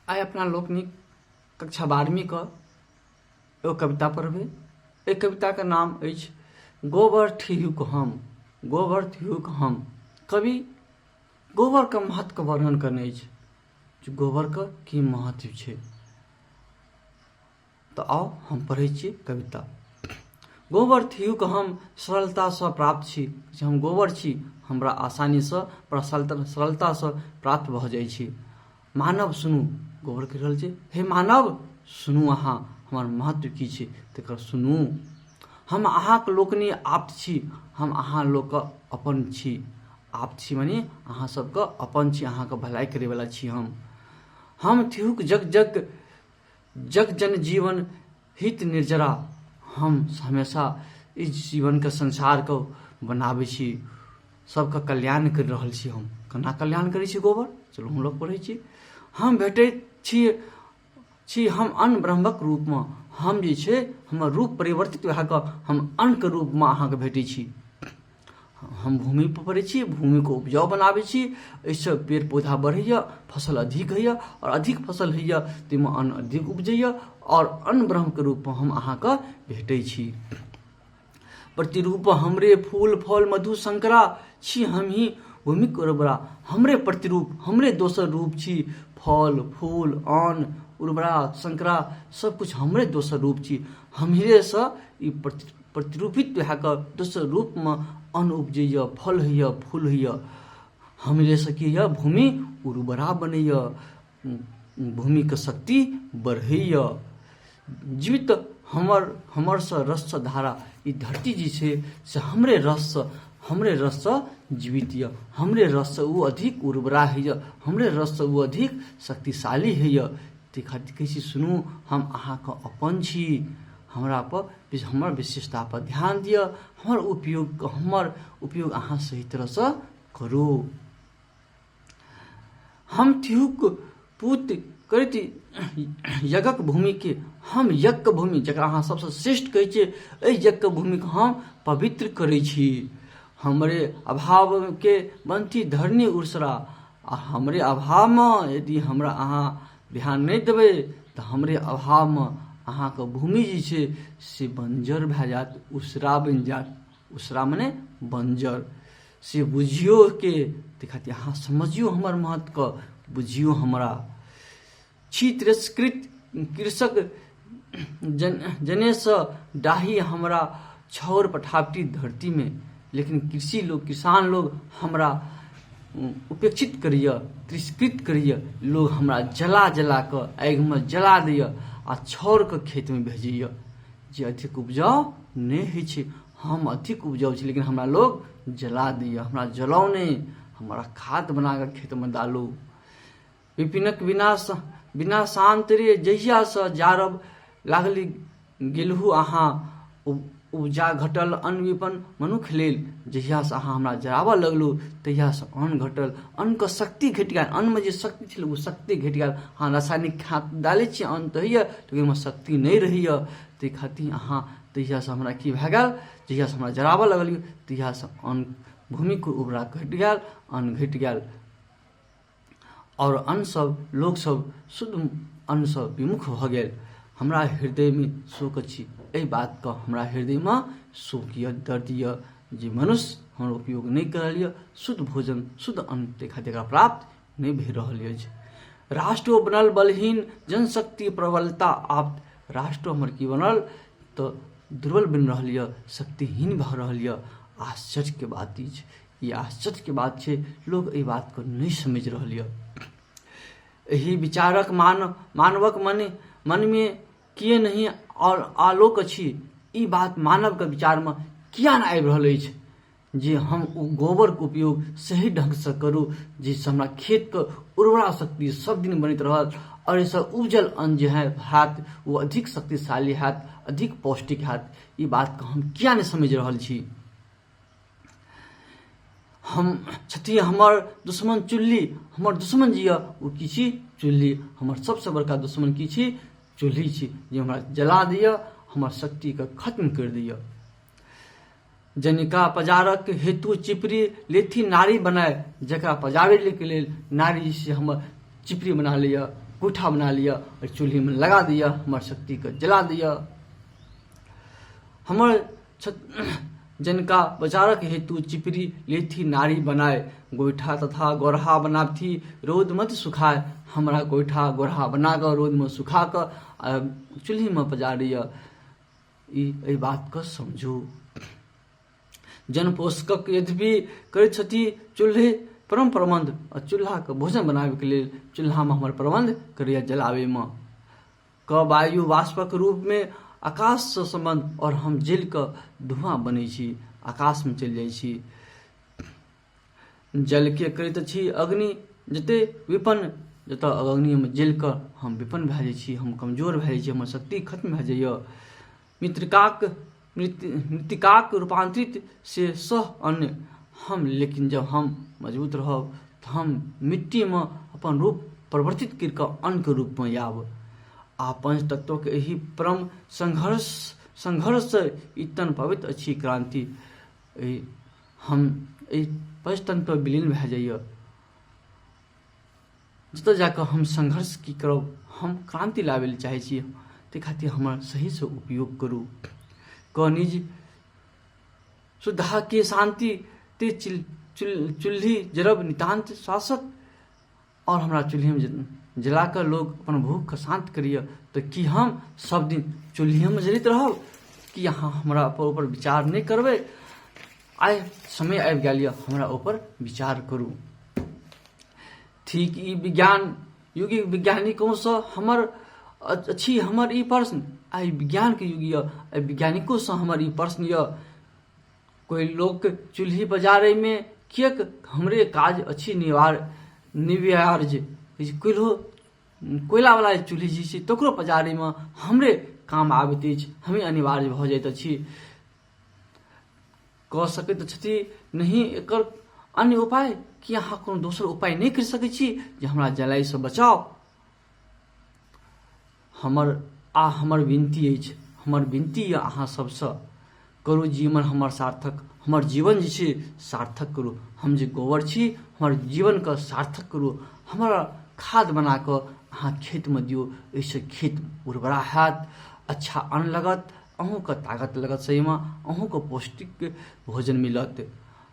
आइ अपना लोकनिक कक्षा 12वीं क एगो कविता पढ़बै। एहि कविताके नाम अछि गोबर ठिहुक हम। गोबर ठिहुक हम। कवि गोबरके महत्वके वर्णन करने अछि जे गोबरके की महत्व छै। तऽ आउ हम पढ़ै छी कविता। गोबर ठिहुक हम सरलतासँ प्राप्त छी। जे हम गोबर छी हमरा आसानीसँ सरलतासँ प्राप्त भऽ जाइ छी। मानव सुनू, गोबर कहि रहल छै, हे मानव सुनू, अहाँ हमर महत्व की छै तकर सुनू। हम अहाँके लोकनि आप्त छी, हम अहाँ लोकके अपन छी। आप्त छी माने अहाँ सबके अपन छी, अहाँके भलाई करैवला छी। हम ठिहुक जग जग जग जन जीवन हित निर्जरा। हम हमेशा इस जीवनके संसारके बनाबै छी, सबके कल्याण करि रहल छी। हम केना कल्याण करै छी गोबर, चलू हम लोग पढ़ै छी। हम भेटैत छी हम अन्न ब्रह्मक रूपमे। हम जे छै हमर रूप परिवर्तित भए कऽ हम अन्नके रूपमे अहाँके भेटै छी। हम भूमिपर पड़ै छी, भूमिके उपजाऊ बनाबै छी। एहिसँ पेड़ पौधा बढ़ैए, फसल अधिक होइए, आओर अधिक फसल होइए ताहिमे अन्न अधिक उपजैए, आओर अन्न ब्रह्मके रूपमे हम अहाँके भेटै छी। प्रतिरूप हमरे फूल फल मधु शंकरा छी हमही भूमिक उर्वरा। हमरे प्रतिरूप, हमरे दोसर रूप छी। फल फूल अन्न उर्वरा शंकरा सबकिछु हमरे दोसर रूप छी। हमरेसँ ई प्रतिरूपित भए कऽ दोसर रूपमे अन्न उपजैए, फल होइए, फूल होइए। हमरेसँ की होइए, भूमि उर्वरा बनैए, भूमिके शक्ति बढ़ैए। जीवित हमरसँ रससँ धारा। ई धरती जे छै से हमरे रससँ जीवित यऽ। हमरे रससँ ओ अधिक उर्वरा होइए, हमरे रससँ ओ अधिक शक्तिशाली होइए। ताहि खातिर कहै छी सुनू, हम अहाँके अपन छी। हमर विशेषतापर ध्यान दिअ, हमर उपयोग अहाँ सही तरहसँ करू। हम ठिहुक पूत करैत यज्ञक भूमिके। हम यज्ञके भूमि जकरा अहाँ सबसँ श्रेष्ठ कहै छियै, एहि यज्ञके भूमिके हम पवित्र करै छी। हमरे अभावके बनती धरनी उर्सरा। आ हमरे अभावमे यदि हमरा अहाँ ध्यान नहि देबै तऽ हमरे अभावमे अहाँके भूमि जे छै से बंजर भए जायत, उसरा बनि जायत। उसरा मने बंजर से बुझियौ के। ताहि खातिर अहाँ समझियौ हमर महत्वके, बुझियौ हमरा। छी तिरस्कृत कृषक जनेसँ डाही हमरा छौर पठावटी धरतीमे। लेकिन किसान लोग हमरा उपेक्षित करैए, तिरस्कृत करैए। लोग हमरा जला कऽ आगिमे जला दैए आ छौरके खेतमे भेजैए। जे अधिक उपजाऊ नहि होइ छै, हम अधिक उपजाऊ छी लेकिन हमरा लोग जला दैए। हमरा जलाउ नहि, हमरा खाद बनाकऽ खेतमे डालू। विपिनक विनाशान्तरे जहियासँ जारब लागली गेलहु अहाँ। उपजा घटल अन्न विपन्न मनुख लेल। जहियासँ अहाँ हमरा जराबऽ लगलू तहियासँ अन्न घटल, अन्नके शक्ति घटि गेल। अन्नमे जे शक्ति छलै ओ शक्ति घटि गेल। अहाँ रासायनिक खाद डालै छियै, अन्न तऽ होइए लेकिन ओहिमे शक्ति नहि रहैए। ताहि खातिर अहाँ तहियासँ हमरा की भए गेल, जहियासँ हमरा जराबऽ लगलियै तहियासँ अन्न भूमिके उर्वरा घटि गेल, अन्न घटि गेल। और अन्नसभ लोकसभ शुद्ध अन्नसँ विमुख भऽ गेल। हमरा हृदयमे शोक अछि, एहि बातके हमरा हृदयमे शोक यऽ, दर्द यऽ जे मनुष्य हमर उपयोग नहि कऽ रहल यऽ। शुद्ध भोजन, शुद्ध अन्न ताहि खातिर एकरा प्राप्त नहि भऽ रहल अछि। राष्ट्र बनल बलहीन, जनशक्ति प्रबलता आप्त। राष्ट्र हमर की बनल तऽ दुर्बल बनि रहल यऽ, शक्तिहीन भऽ रहल यऽ। आश्चर्यके बात ई छै, ई आश्चर्यके बात छै, लोग एहि बातके नहि समझि रहल यऽ। एहि विचारक मानवक मनमे किए नहीं और आलोक अछि। ई बात मानवके विचारमे किया नहि आबि रहल अछि जे हम ओ गोबरके उपयोग सही ढङ्गसँ करू, जाहिसँ हमरा खेतके उर्वरा शक्ति सब दिन बनैत रहत और एहिसँ उपजल अन्न जे हैत ओ अधिक शक्तिशाली हैत, अधिक पौष्टिक हैत। ई बातके हम किया नहि समझि रहल छी। हम छथि हमर दुश्मन चुल्ली। हमर दुश्मन जे यऽ ओ की छी, चुल्ली। हमर सबसँ बड़का दुश्मन की छी, चुल्ही छी, जे हमरा जला दैए, हमर शक्तिके खत्म करि दैए। जनिका पजारक हेतु चिपरी लेथी नारी बनाए। जकरा पजाबै के लेल नारी से हमर चिपरी बना लैए, गोइठा बना लिया और चूल्हे में लगा दिया, हमार शक्ति को जला दिया। हमर जनका बचारक हेतु चिपरी लेथी नारी बनाए, गोइठा तथा गोरहा बनाथी रोद मत सुखाए। हमरा गोइठा गोरहा बनाकर रोद में सुखा कर चूल्ही में पजारिया। ई बात को समझू। जन पोषक यद्यपि करैत छथि चूल्हे परम प्रबंध, और चूल्हा के भोजन बनावे के लिए चूल्हा में हमर प्रबंध करिया जलावे में। क वायु वाष्पक रूप में आकाश से संबंध, और हम जल के धुआं बनै छी, आकाश में चल जाइ छी। जल के करैत छी अग्नि जते विपन्न, जतऽ अग्नि में जल के हम विपन्न भए जाइ छी, हम कमजोर भए जाइ छी, हमर शक्ति खत्म भए जाइए। मृतिकाक रूपांतरित से सह अन्य हम, लेकिन जब हम मजबूत रहब तो हम मिट्टी में अपन रूप परिवर्तित करके अन्न के रूप में आब। आ पंच तत्व के यही परम संघर्ष से इतन पवित्र अच्छी क्रांति हम पंच तत्व विलीन भए जाइए। जतऽ जाकर हम संघर्ष की करब, हम क्रांति लाबे चाहे छी, ते खातिर हमर सही से उपयोग करू। क निज शुद्धा के शांति ते चूल्ही जरब नितांत शासक, और हमरा चूल्हे में जलाकर लोग अपन भूख के शांत करिए। तो कि हम सब दिन चूल्हे में जलित रहब, कि यहाँ हमरा ऊपर विचार नहीं करबे? आइ समय आबि गेल यऽ, हमरा ऊपर विचार करू। ठीक ई विज्ञान युगी वैज्ञानिकों से हमर अच्छी हमर ई प्रश्न, आई विज्ञान के युग यऽ, वैज्ञानिकों से हमर ई प्रश्न यऽ। कोई लोग चूल्ही बजारे में किएक हमरे काज अच्छी निवार्य कोयला वाला चूल्ही जी छी तकरो पजारे में हमरे काम आबैत अछि, हमें अनिवार्य भऽ जाइत अछि। कह सकैत छथि नहीं एकर अन्य उपाय, कि अहाँ कोनो दोसर उपाय नहीं कर सकै छी जे हमरा जलाई से बचाओ? हमर विनती अछि, हमर विनती यऽ अहाँ सबसँ, करू जीवन हमर सार्थक, हमर जीवन जे छै सार्थक करू। हम जे गोबर छी हमर जीवन के सार्थक करू। हमरा खाद बना कऽ अहाँ खेत में दियौ, एहिसँ खेत उर्वरा हैत, अच्छा अन्न लगत, अहूँके ताकत लगत, सही में अहूँके पौष्टिक भोजन मिलत।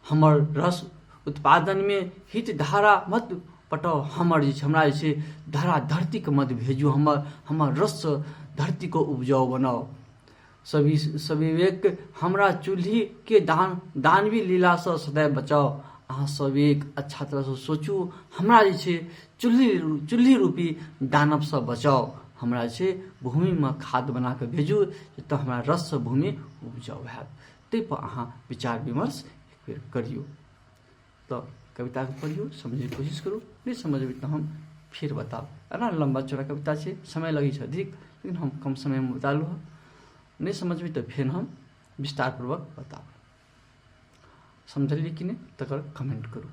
हमर रस उत्पादन में हित धारा मत पटाओ, हमर जे छै हमरा जे छै धारा धरती के मत भेजू, हमर रस धरती को उपजाऊ बनाओ। सविवेक हमरा चूल्ही के दानवी लीला से सदैव बचाओ। अहाँ सब एक अच्छा तरह से सोचू, हमरा जे छै चूल्ही रूपी दानव से बचाओ। हमरा जे छै भूमि में खाद बना के भेजू, जतऽ हमरा रस से भूमि उपजाऊ हैत। ताहि पर अहाँ विचार विमर्श करियो। तो कविता के पढ़ियो, समझे के कोशिश करू, नहीं समझबे तो हम फिर बताब। एना लंबा चौड़ा कविता छै, समय लगी छै अधिक, लेकिन हम कम समय में बता लू। नहीं समझबे तो फिर हम विस्तार पूर्वक बताब। समझलिए कि नहीं तकर कमेंट करू।